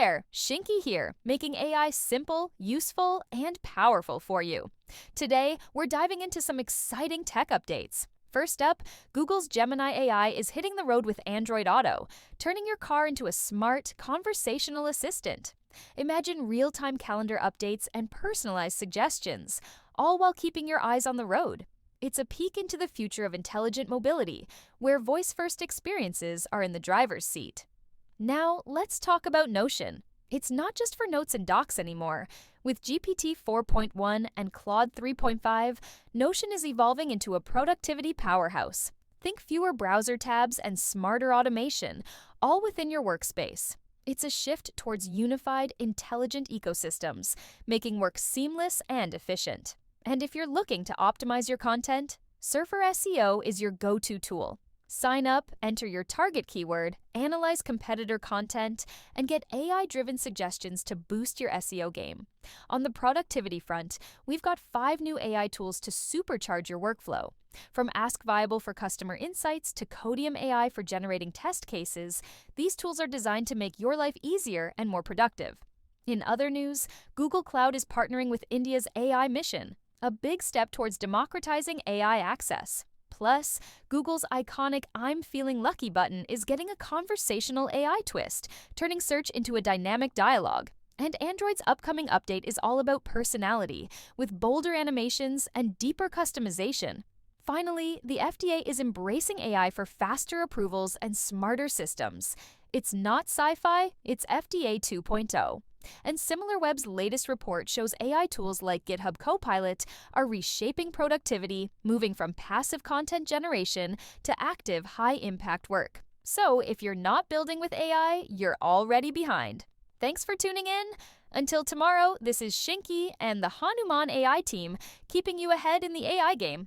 there, Shinky here, making AI simple, useful, and powerful for you. Today, we're diving into some exciting tech updates. First up, Google's Gemini AI is hitting the road with Android Auto, turning your car into a smart, conversational assistant. Imagine real-time calendar updates and personalized suggestions, all while keeping your eyes on the road. It's a peek into the future of intelligent mobility, where voice-first experiences are in the driver's seat. Now, let's talk about Notion. It's not just for notes and docs anymore. With GPT 4.1 and Claude 3.5, Notion is evolving into a productivity powerhouse. Think fewer browser tabs and smarter automation, all within your workspace. It's a shift towards unified, intelligent ecosystems, making work seamless and efficient. And if you're looking to optimize your content, Surfer SEO is your go-to tool. Sign up, enter your target keyword, analyze competitor content, and get AI-driven suggestions to boost your SEO game. On the productivity front, we've got 5 new AI tools to supercharge your workflow. From Ask Viable for customer insights to Codium AI for generating test cases, these tools are designed to make your life easier and more productive. In other news, Google Cloud is partnering with India's AI mission, a big step towards democratizing AI access. Plus, Google's iconic I'm Feeling Lucky button is getting a conversational AI twist, turning search into a dynamic dialogue. And Android's upcoming update is all about personality, with bolder animations and deeper customization. Finally, the FDA is embracing AI for faster approvals and smarter systems. It's not sci-fi, it's FDA 2.0. And SimilarWeb's latest report shows AI tools like GitHub Copilot are reshaping productivity, moving from passive content generation to active, high-impact work. So if you're not building with AI, you're already behind. Thanks for tuning in. Until tomorrow, this is Shinky and the Hanuman AI team keeping you ahead in the AI game.